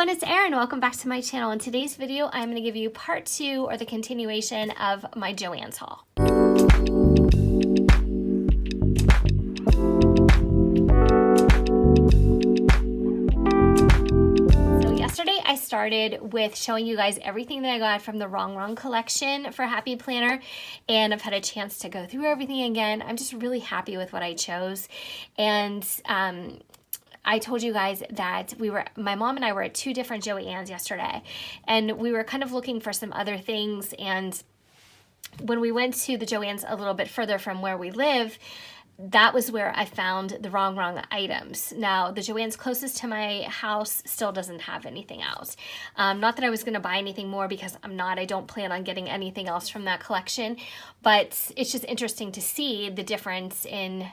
everyone, it's Erin. Welcome back to my channel. In today's video, I'm going to give you part 2 or the continuation of my Joann's haul. So yesterday I started with showing you guys everything that I got from the Wrong collection for Happy Planner, and I've had a chance to go through everything again. I'm just really happy with what I chose, and I told you guys that my mom and I were at 2 different Joann's yesterday, and we were kind of looking for some other things. And when we went to the Joann's a little bit further from where we live, that was where I found the wrong items. Now, the Joann's closest to my house still doesn't have anything out. Not that I was going to buy anything more, because I don't plan on getting anything else from that collection, but it's just interesting to see the difference in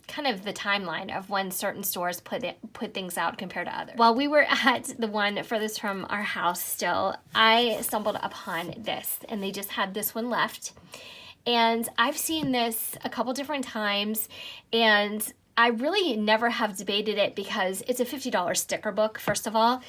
kind of the timeline of when certain stores put things out compared to others. While we were at the one furthest from our house still, I stumbled upon this, and they just had this one left. And I've seen this a couple different times, and I really never have debated it because it's a $50 sticker book, first of all,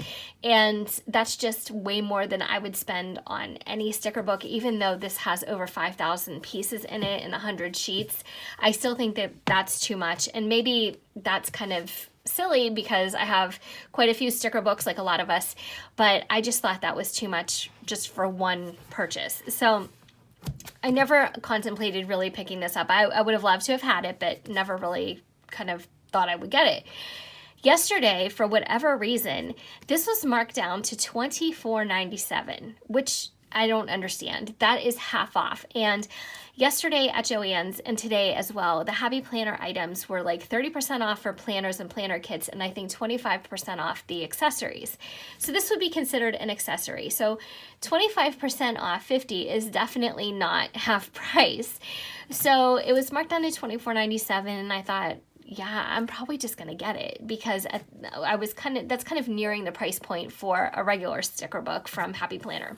and that's just way more than I would spend on any sticker book. Even though this has over 5,000 pieces in it and 100 sheets, I still think that that's too much. And maybe that's kind of silly because I have quite a few sticker books like a lot of us, but I just thought that was too much just for one purchase. So I never contemplated really picking this up. I would have loved to have had it, but never really kind of thought I would get it. Yesterday, for whatever reason, this was marked down to $24.97, which I don't understand. That is half off. And yesterday at Joann's, and today as well, the Happy Planner items were like 30% off for planners and planner kits, and I think 25% off the accessories. So this would be considered an accessory. So 25% off 50 is definitely not half price. So it was marked down to $24.97, and I thought, yeah, I'm probably just gonna get it, because that's kind of nearing the price point for a regular sticker book from Happy Planner.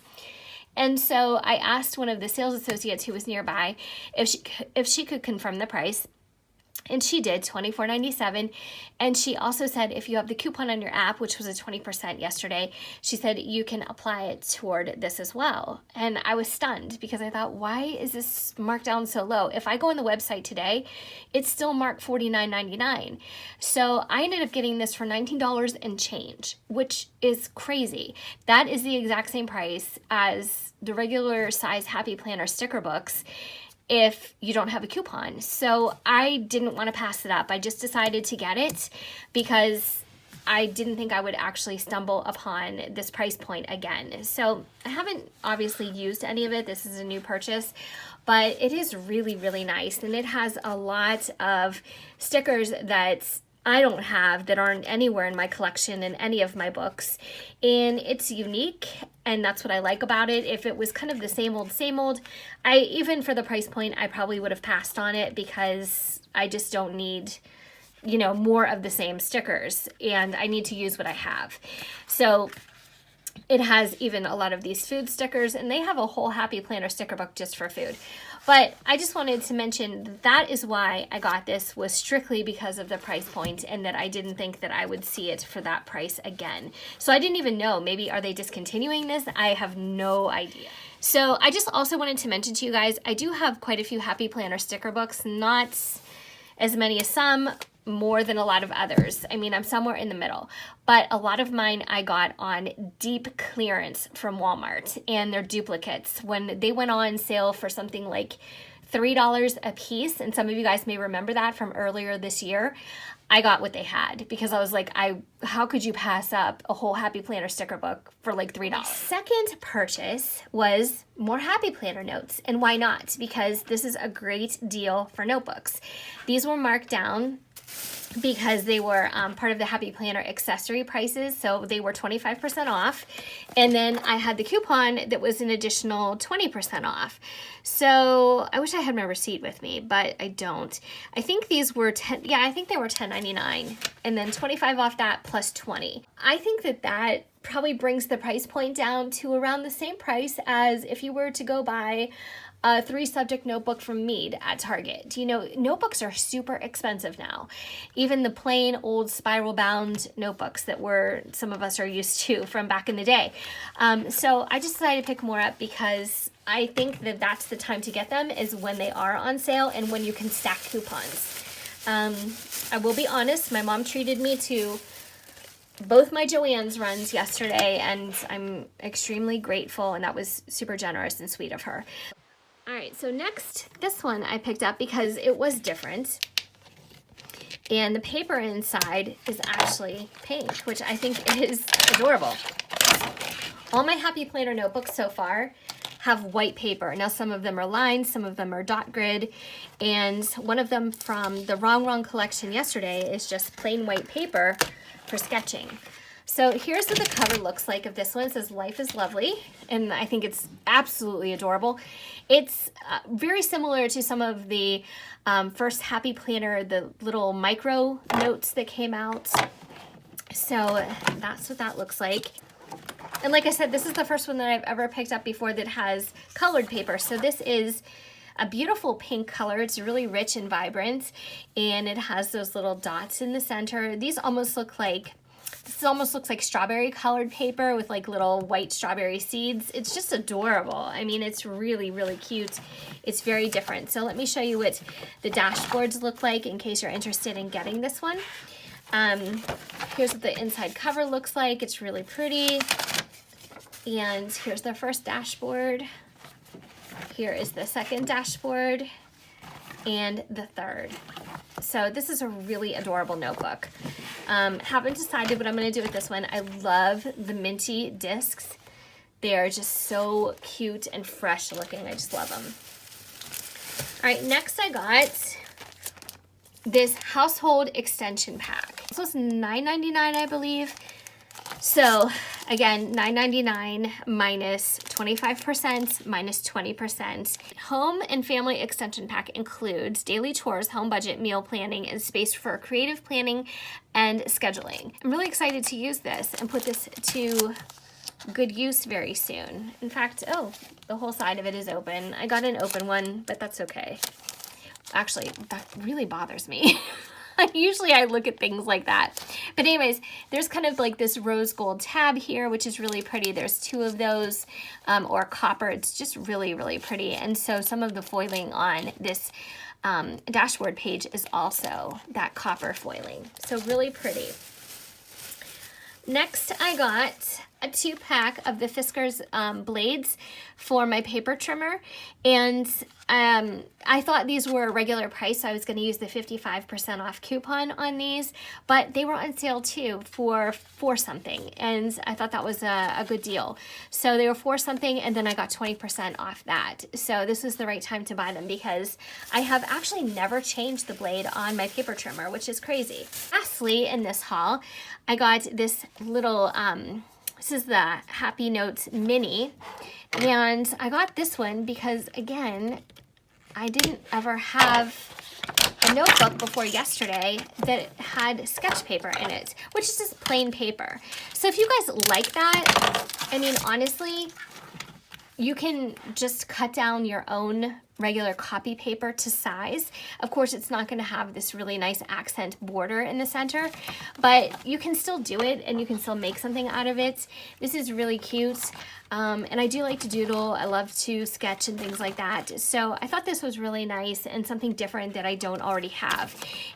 And so I asked one of the sales associates who was nearby if she could confirm the price, and she did, $24.97. And she also said if you have the coupon on your app, which was a 20% yesterday, she said you can apply it toward this as well. And I was stunned because I thought, why is this marked down so low? If I go on the website today, it's still marked $49.99. So I ended up getting this for $19 and change, which is crazy. That is the exact same price as the regular size Happy Planner sticker books if you don't have a coupon. So I didn't want to pass it up. I just decided to get it because I didn't think I would actually stumble upon this price point again. So I haven't obviously used any of it. This is a new purchase, but it is really, really nice. And it has a lot of stickers that I don't have, that aren't anywhere in my collection in any of my books. And it's unique, and that's what I like about it. If it was kind of the same old, even for the price point, I probably would have passed on it, because I just don't need, more of the same stickers, and I need to use what I have. So it has even a lot of these food stickers, and they have a whole Happy Planner sticker book just for food. But I just wanted to mention that is why I got this, was strictly because of the price point, and that I didn't think that I would see it for that price again. So I didn't even know, maybe are they discontinuing this? I have no idea. So I just also wanted to mention to you guys, I do have quite a few Happy Planner sticker books, not as many as some, more than a lot of others. I mean, I'm somewhere in the middle, but a lot of mine I got on deep clearance from Walmart, and they're duplicates. When they went on sale for something like $3 a piece, and some of you guys may remember that from earlier this year, I got what they had, because I was like, how could you pass up a whole Happy Planner sticker book for like $3? My second purchase was more Happy Planner notes, and why not? Because this is a great deal for notebooks. These were marked down because they were part of the Happy Planner accessory prices, so they were 25% off, and then I had the coupon that was an additional 20% off. So I wish I had my receipt with me, but I don't. I think these were I think they were $10.99, and then 25 off that plus 20. I think that probably brings the price point down to around the same price as if you were to go buy a 3-subject notebook from MEAD at Target. You know, notebooks are super expensive now. Even the plain old spiral bound notebooks that some of us are used to from back in the day. So I just decided to pick more up because I think that that's the time to get them, is when they are on sale and when you can stack coupons. I will be honest, my mom treated me to both my Joann's runs yesterday, and I'm extremely grateful, and that was super generous and sweet of her. All right, so next, this one I picked up because it was different, and the paper inside is actually pink, which I think is adorable. All my Happy Planner notebooks so far have white paper. Now some of them are lined, some of them are dot grid, and one of them from the Wrong collection yesterday is just plain white paper for sketching. So here's what the cover looks like of this one. It says "Life is Lovely," and I think it's absolutely adorable. It's very similar to some of the first Happy Planner, the little micro notes that came out. So that's what that looks like. And like I said, this is the first one that I've ever picked up before that has colored paper. So this is a beautiful pink color. It's really rich and vibrant, and it has those little dots in the center. This almost looks like strawberry colored paper with like little white strawberry seeds. It's just adorable. I mean, it's really, really cute. It's very different. So let me show you what the dashboards look like in case you're interested in getting this one. Here's what the inside cover looks like. It's really pretty. And here's the first dashboard. Here is the second dashboard and the third. So this is a really adorable notebook. Haven't decided what I'm going to do with this one. I love the minty discs. They're just so cute and fresh looking. I just love them. All right, next I got this household extension pack. This was $9.99, I believe. So again, $9.99 minus 25% minus 20%. Home and family extension pack includes daily chores, home budget, meal planning, and space for creative planning and scheduling. I'm really excited to use this and put this to good use very soon. In fact, oh, the whole side of it is open. I got an open one, but that's okay. Actually, that really bothers me. Usually I look at things like that. But anyways, there's kind of like this rose gold tab here, which is really pretty. There's 2 of those, or copper. It's just really, really pretty. And so some of the foiling on this dashboard page is also that copper foiling. So really pretty. Next, I got a 2-pack of the Fiskars blades for my paper trimmer, and I thought these were a regular price, so I was going to use the 55% off coupon on these, but they were on sale too for something, and I thought that was a good deal. So they were for something, and then I got 20% off that. So this was the right time to buy them because I have actually never changed the blade on my paper trimmer, which is crazy. Lastly, in this haul, I got this little this is the Happy Notes Mini, and I got this one because, again, I didn't ever have a notebook before yesterday that had sketch paper in it, which is just plain paper. So if you guys like that, I mean, honestly, you can just cut down your own regular copy paper to size. Of course, it's not going to have this really nice accent border in the center, but you can still do it and you can still make something out of it. This is really cute. And I do like to doodle. I love to sketch and things like that. So I thought this was really nice and something different that I don't already have.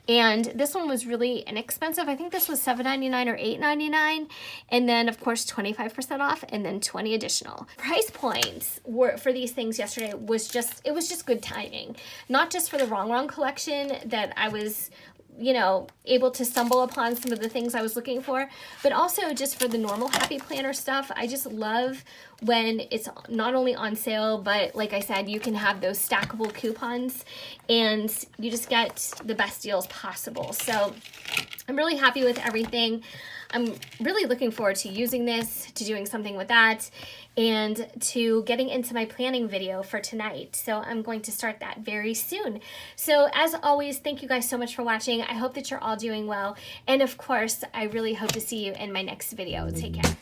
And this one was really inexpensive. I think this was $7.99 or $8.99. And then of course 25% off and then 20 additional. Price points were for these things yesterday was just good timing. Not just for the Wrong collection that I was, you know, able to stumble upon some of the things I was looking for, but also just for the normal Happy Planner stuff. I just love when it's not only on sale, but like I said, you can have those stackable coupons and you just get the best deals possible. So I'm really happy with everything. I'm really looking forward to using this, to doing something with that, and to getting into my planning video for tonight. So I'm going to start that very soon. So as always, thank you guys so much for watching. I hope that you're all doing well. And of course, I really hope to see you in my next video. Take care.